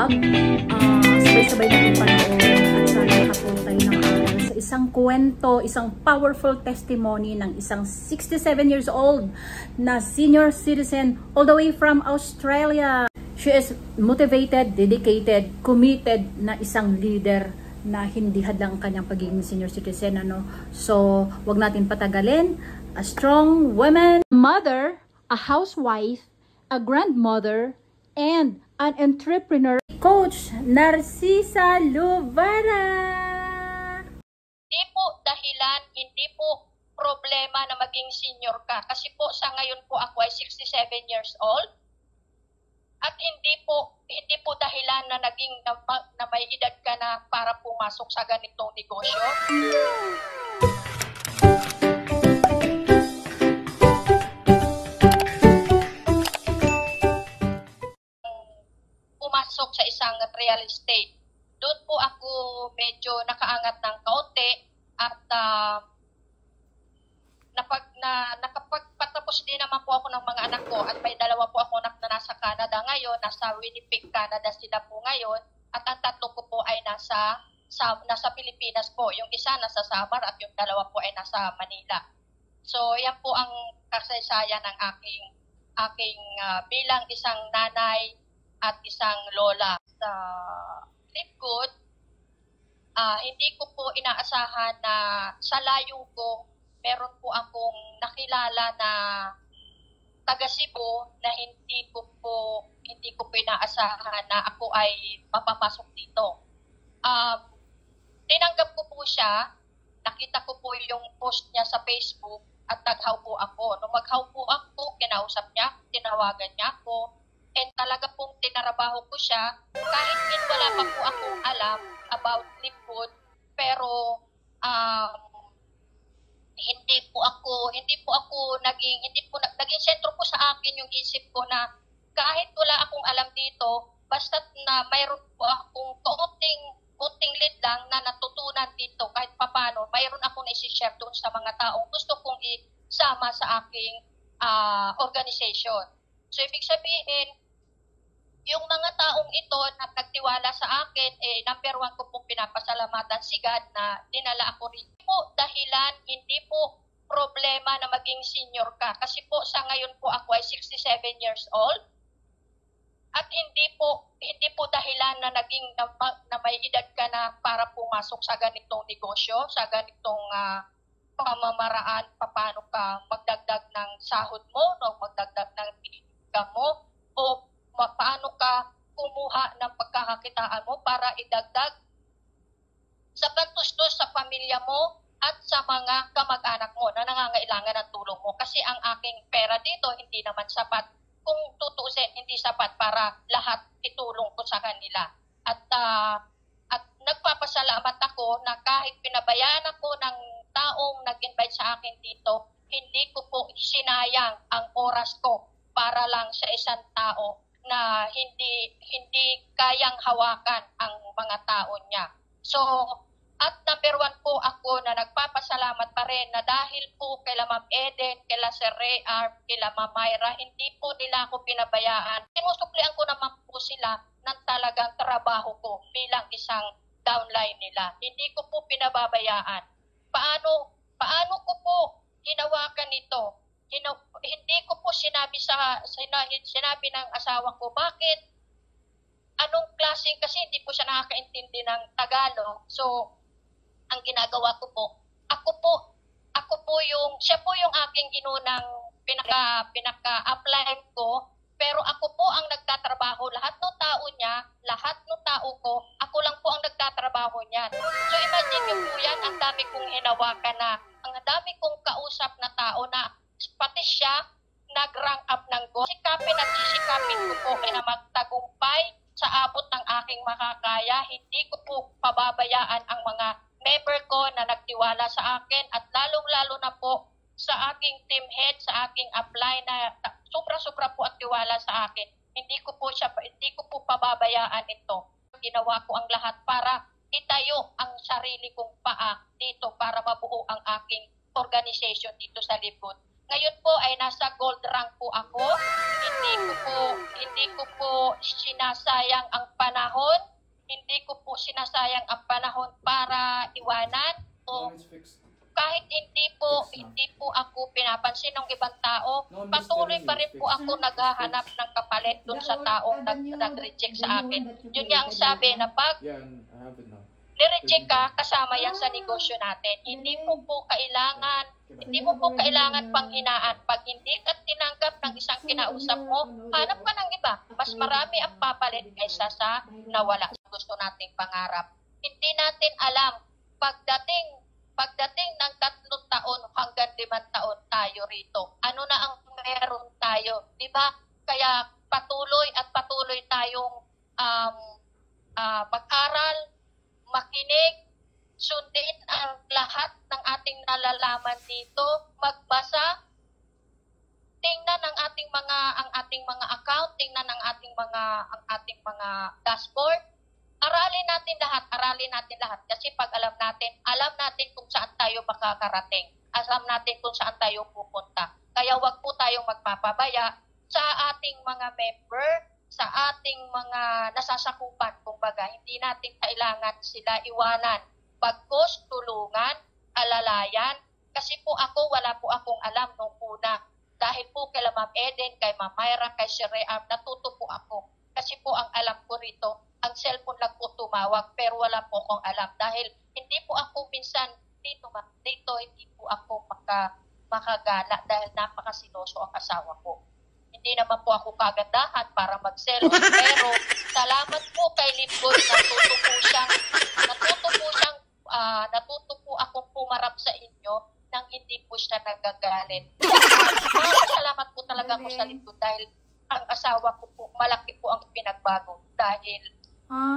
vlog. Sabay-sabay natin panood at sana nakatulong tayo ng aral sa isang kwento, isang powerful testimony ng isang 67 years old na senior citizen all the way from Australia. She is motivated, dedicated, committed na isang leader na hindi hadlang ang kanyang pagiging senior citizen. So, wag natin patagalin. A strong woman, mother, a housewife, a grandmother, and an entrepreneur, Coach Narcisa Luvara. Hindi po dahilan, hindi po problema na maging senior ka. Kasi po sa ngayon po ako ay 67 years old. At hindi po dahilan na naging na may edad ka na para pumasok sa ganitong negosyo. Pumasok sa isang real estate. Doon po ako medyo nakaangat ng kaunti at nakapagpatapos din naman po ako ng mga anak ko at may dalawa po ako anak na nasa Canada ngayon, nasa Winnipeg, Canada sila po ngayon at ang tatlo ko po ay nasa Pilipinas po. Yung isa nasa Samar at yung dalawa po ay nasa Manila. So yan po ang kasaysayan ng aking bilang isang nanay at isang lola. Sa Lipgood, hindi ko po inaasahan na sa layo ko meron po akong nakilala na taga Cebu na hindi ko po inaasahan na ako ay mapapasok dito. Tinanggap ko po siya, nakita ko po yung post niya sa Facebook at naghaw po ako. Nung maghaw po ako, kinausap niya, tinawagan niya ako, and talaga pong tinarabaho ko siya kahit wala pa po akong alam about Lipgood, pero hindi naging sentro po sa akin yung isip ko na kahit wala akong alam dito, basta na mayroon po akong konting lead lang na natutunan dito kahit papano, mayroon akong isi-share doon sa mga taong gusto kong isama sa aking organization. So ibig sabihin, yung mga taong ito na nagtiwala sa akin, number one ko pong pinapasalamatan si God na dinala ako rin. Hindi po dahilan, hindi po problema na maging senior ka. Kasi po sa ngayon po ako ay 67 years old. At hindi po dahilan na naging na may edad ka na para pumasok sa ganitong negosyo, sa ganitong pamamaraan, paano ka magdagdag ng sahod mo, no? Magdagdag ng income mo, o paano ka kumuha ng pagkakakitaan mo para idagdag sa pantustos sa pamilya mo at sa mga kamag-anak mo na nangangailangan ng tulong mo. Kasi ang aking pera dito hindi naman sapat. Kung tutuusin, hindi sapat para lahat itulong ko sa kanila. At nagpapasalamat ako na kahit pinabayaan ako ng taong nag-invite sa akin dito, hindi ko po sinayang ang oras ko para lang sa isang tao na hindi kayang hawakan ang mga tao niya. So, at number one po ako na nagpapasalamat pa rin na dahil po kay Ma'am Eden, kay Sir Ray Arp, kay Ma'am Myra, hindi po nila ako pinabayaan. Sinusuklian ko naman po sila ng talagang trabaho ko bilang isang downline nila. Hindi ko po pinababayaan. Paano ko po hinawakan ito? Hindi ko po sinabi ng asawa ko, bakit? Anong klaseng, kasi hindi po siya nakakaintindi ng Tagalog. So, ang ginagawa ko po, siya po yung aking inunang pinaka-apply ko, pero ako po ang nagtatrabaho. Lahat ng tao niya, lahat ng tao ko, ako lang po ang nagtatrabaho niyan. So, imagine niyo po yan, ang dami kong hinawakan na, ang dami kong kausap na tao na pati siya nag-rank up ng go. Sisikapin ko po na magtagumpay sa abot ng aking makakaya. Hindi ko po pababayaan ang mga member ko na nagtiwala sa akin at lalong-lalo na po sa aking team head, sa aking apply na sobra-sobra po at tiwala sa akin. Hindi ko po pababayaan ito. Ginawa ko ang lahat para itayo ang sarili kong paa dito para mabuo ang aking organization dito sa Lipgood. Ngayon po ay nasa gold rank po ako. Hindi ko po sinasayang ang panahon. Hindi ko po sinasayang ang panahon para iwanan o kahit hindi po ako pinapansin ng ibang tao, patuloy pa rin po ako naghahanap ng kapalit dun sa taong nag-reject sa akin. Yun nga ang sabi na pag nireject ka, kasama yan sa negosyo natin. Hindi mo po kailangan panghinaan. Pag hindi ka tinanggap ng isang kinausap mo, hanap ka ng iba. Mas marami ang papalit kaysa sa nawala sa gusto nating pangarap. Hindi natin alam, pagdating ng 3 taon hanggang 5 taon tayo rito, ano na ang meron tayo, di ba? Kaya patuloy tayong mag-aral, makinig, sundin ang lahat ng ating nalalaman dito, magbasa, tingnan ang ating mga account, tingnan ang ating mga dashboard. Aralin natin lahat kasi pag alam natin kung saan tayo makakarating. Alam natin kung saan tayo pupunta. Kaya wag po tayong magpapabaya sa ating mga member, sa ating mga nasasakupan. Kumbaga, hindi natin kailangan sila iwanan. Bagkus, tulungan, alalayan. Kasi po wala po akong alam nung una. Dahil po kay Ma'am Eden, kay Ma'am Myra, kay Sir Ream, natuto po ako. Kasi po ang alam ko rito, ang cellphone lang po tumawag, pero wala po akong alam. Dahil hindi po ako minsan dito hindi po ako makagala dahil napakasiloso ang asawa ko. Hindi naman po ako kagandahan para mag-selos, pero salamat po kay Lingkod, natuto po akong pumarap sa inyo nang hindi po siya nagagalit. Salamat po talaga ako sa Lingkod dahil ang asawa ko po, malaki po ang pinagbago dahil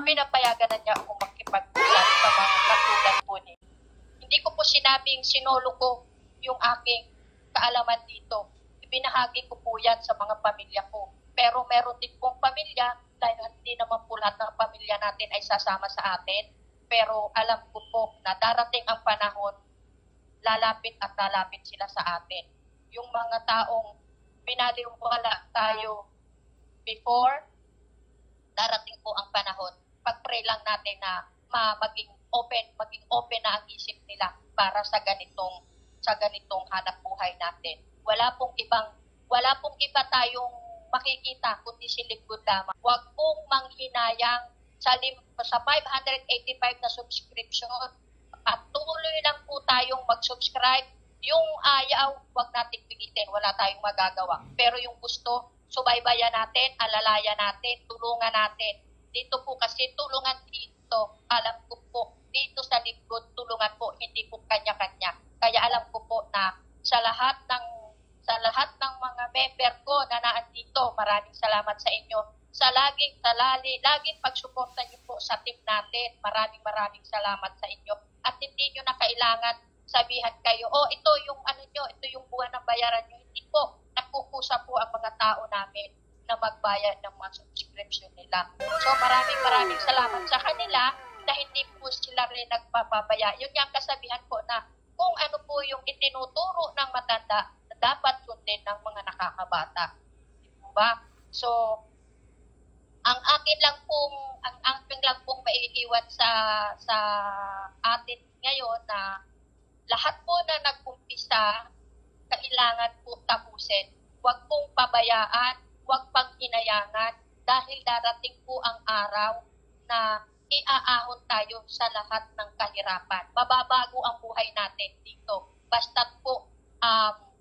pinapayagan na niya ako makipag-usap sa mga katulad po niya. Hindi ko po sinabing sinolo ko yung aking kaalaman dito. Ibinahagi ko po yan sa mga pamilya ko. Pero meron din pong pamilya, dahil hindi naman po lahat ng pamilya natin ay sasama sa atin. Pero alam ko po na darating ang panahon, lalapit sila sa atin. Yung mga taong pinaliwala tayo before, darating po ang panahon. Pag-pray lang natin na maging open na ang isip nila para sa ganitong hanap buhay natin. Wala pong iba tayong makikita kundi si Lingkod lamang. Huwag pong manghinayang sa 585 na subscription. Patuloy lang po tayong mag-subscribe. Yung ayaw, huwag nating pigitin. Wala tayong magagawa. Pero yung gusto, subaybayan natin, alalayan natin, tulungan natin. Dito po kasi tulungan dito. Alam ko po, dito sa Lingkod, tulungan po, hindi po kanya-kanya. Kaya alam ko po na sa lahat ng mga member ko na naandito, maraming salamat sa inyo. Sa laging pagsuporta niyo po sa team natin. Maraming salamat sa inyo. At hindi niyo na kailangan sabihan kayo, ito yung ito yung buwan ng bayaran niyo. Hindi po, nagkukusa po ang mga tao namin na magbayad ng mga subscription nila. So maraming salamat sa kanila na hindi po sila rin nagpapabaya. Yun yung kasabihan po na kung ano po yung itinuturo ng matanda na dapat sundin ng mga nakakabata. Diba? So, ang akin lang pong maiiwan sa atin ngayon na lahat po na nag-umpisa, kailangan po tapusin. Huwag pong pabayaan, huwag pang hinayangan dahil darating po ang araw na iaahon tayo sa lahat ng kahirapan. Mababago ang buhay natin dito. Basta't po,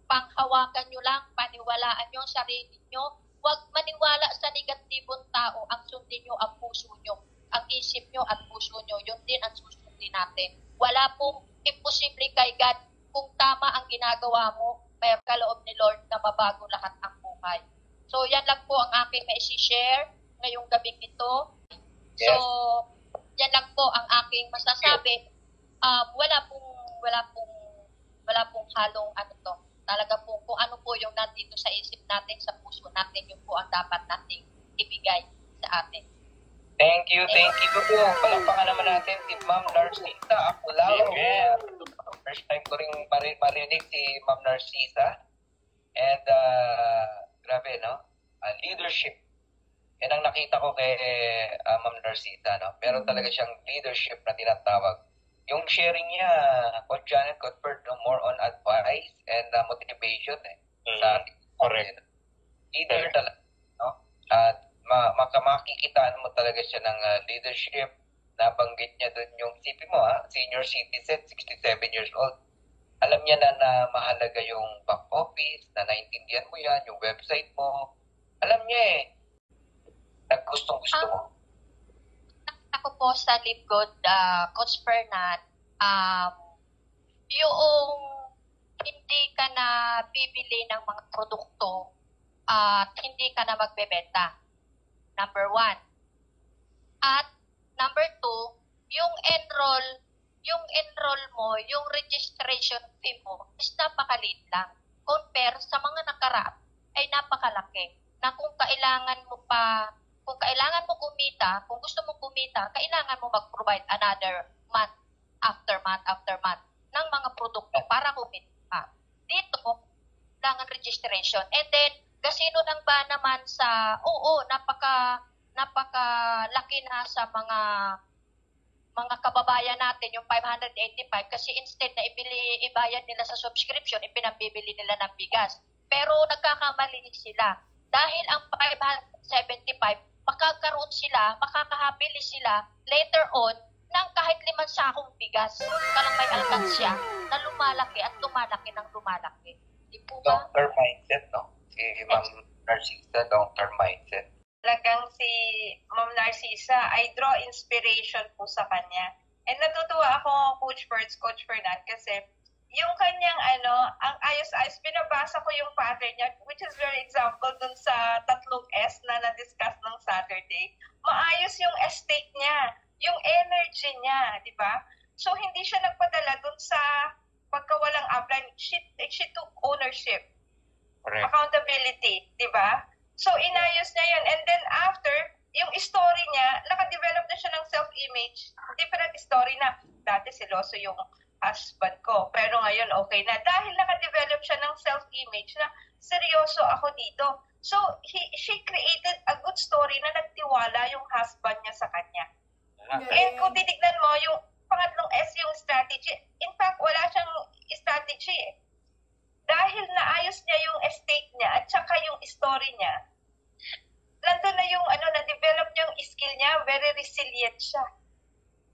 panghawakan nyo lang, paniwalaan nyo ang sarili nyo. Huwag maniwala sa negatibong tao. Ang sundin nyo ang puso nyo. Ang isip nyo at puso nyo. Yun din ang susundin natin. Wala pong imposible kay God. Kung tama ang ginagawa mo, mayroon ka loob ni Lord na mabago lahat ang buhay. So, yan lang po ang aking maisi-share ngayong gabing ito. Yes. So, yan lang po ang aking masasabi. Wala pong halong Talaga po kung ano po yung nandito sa isip natin, sa puso natin, yun po ang dapat nating ibigay sa atin. Thank you po. Palakpakan naman natin si Ma'am Narcisa Aculao. First time ko rin marinig si Ma'am Narcisa. And grabe, no? Leadership. Yan ang nakita ko kay Ma'am Narcita, no? Meron talaga siyang leadership na tinatawag. Yung sharing niya, Coach Janet Cuthbert, no? More on advice and motivation. Sa ating leader talaga, no? At makakikitaan mo talaga siya ng leadership. Nabanggit niya doon yung CP mo, senior citizen, 67 years old. Alam niya na mahalaga yung back office, na naintindihan mo yan, yung website mo. Alam niya Naggustong-gusto mo. Ako po sa Libgod, Coach Fernand, yung hindi ka na bibili ng mga produkto at hindi ka na magbebenta. Number 1. At number 2, yung enroll mo, yung registration fee mo is napakaliit lang. Compare sa mga nakaraan ay napakalaki. Na kung kailangan mo kumita, kung gusto mo kumita, kailangan mo mag-provide another month after month ng mga produkto para kumita. Dito, kailangan registration. And then, kasino lang ba naman sa, napakalaki na sa mga kababayan natin, yung 585, kasi instead na ibayad nila sa subscription, ipinambibili nila ng bigas. Pero nagkakamali sila. Dahil ang 575, makakahapili sila later on ng kahit 5 sakong bigas. Kalang may alkansya na lumalaki at lumalaki ng lumalaki. Di po ba? Long-term mindset, no? Si Ma'am Narcisa, long-term mindset. Talagang si Ma'am Narcisa, I draw inspiration po sa kanya. And natutuwa ako, Coach Fernand, kasi yung kanyang ang ayos-ayos, binabasa ko yung pattern niya, which is very example dun sa 3 S na na-discuss ng Saturday. Maayos yung estate niya, yung energy niya, di ba? So, hindi siya nagpadala dun sa pagkawalang upline. She took ownership, Correct. Accountability, di ba? So, inayos niya yun. And then after, yung story niya, nakadevelop na siya ng self-image. Different story na, dati siloso yung husband ko. Pero ngayon, okay na. Dahil nakadevelop siya ng self-image na seryoso ako dito. So, she created a good story na nagtiwala yung husband niya sa kanya. And kung titignan mo, yung pangatlong S, yung strategy, in fact, wala siyang strategy Dahil naayos niya yung estate niya at saka yung story niya, nandun na yung na-develop niya yung skill niya, very resilient siya.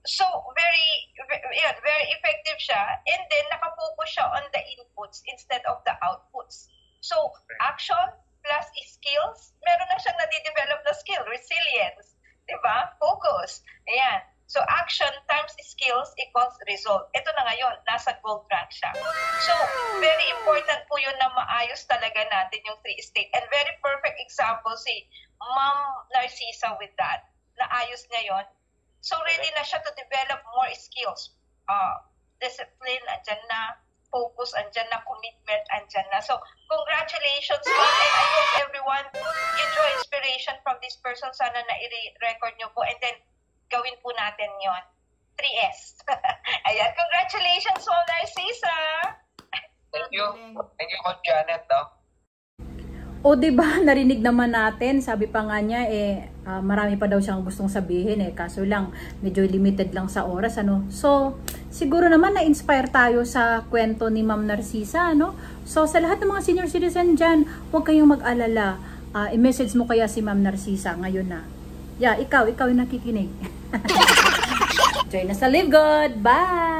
So, very effective siya. And then, nakapokus siya on the inputs instead of the outputs. So, action plus skills, meron na siyang nade-develop na skill, resilience. Diba? Focus. Ayan. So, action times skills equals result. Ito na ngayon, nasa gold rank siya. So, very important po yun na maayos talaga natin yung 3-state. And very perfect example si Ma'am Narcisa with that. Naayos niya yun. So, ready na siya to develop more skills. Discipline, andyan na. Focus, andyan na. Commitment, andyan na. So, congratulations, Ma'am. And I hope everyone you draw inspiration from this person. Sana na i-record nyo po. And then, gawin po natin yon 3S. Ayan. Congratulations, Ma'am Narcisa. Thank you. Thank you, Coach Janet, no? O diba, narinig naman natin, sabi pa nga niya, marami pa daw siyang gustong sabihin kaso lang, medyo limited lang sa oras, So, siguro naman na-inspire tayo sa kwento ni Ma'am Narcisa, So, sa lahat ng mga senior citizen dyan, huwag kayong mag-alala. I-message mo kaya si Ma'am Narcisa ngayon na. Yeah, ikaw yung nakikinig. Join us sa Live Good. Bye!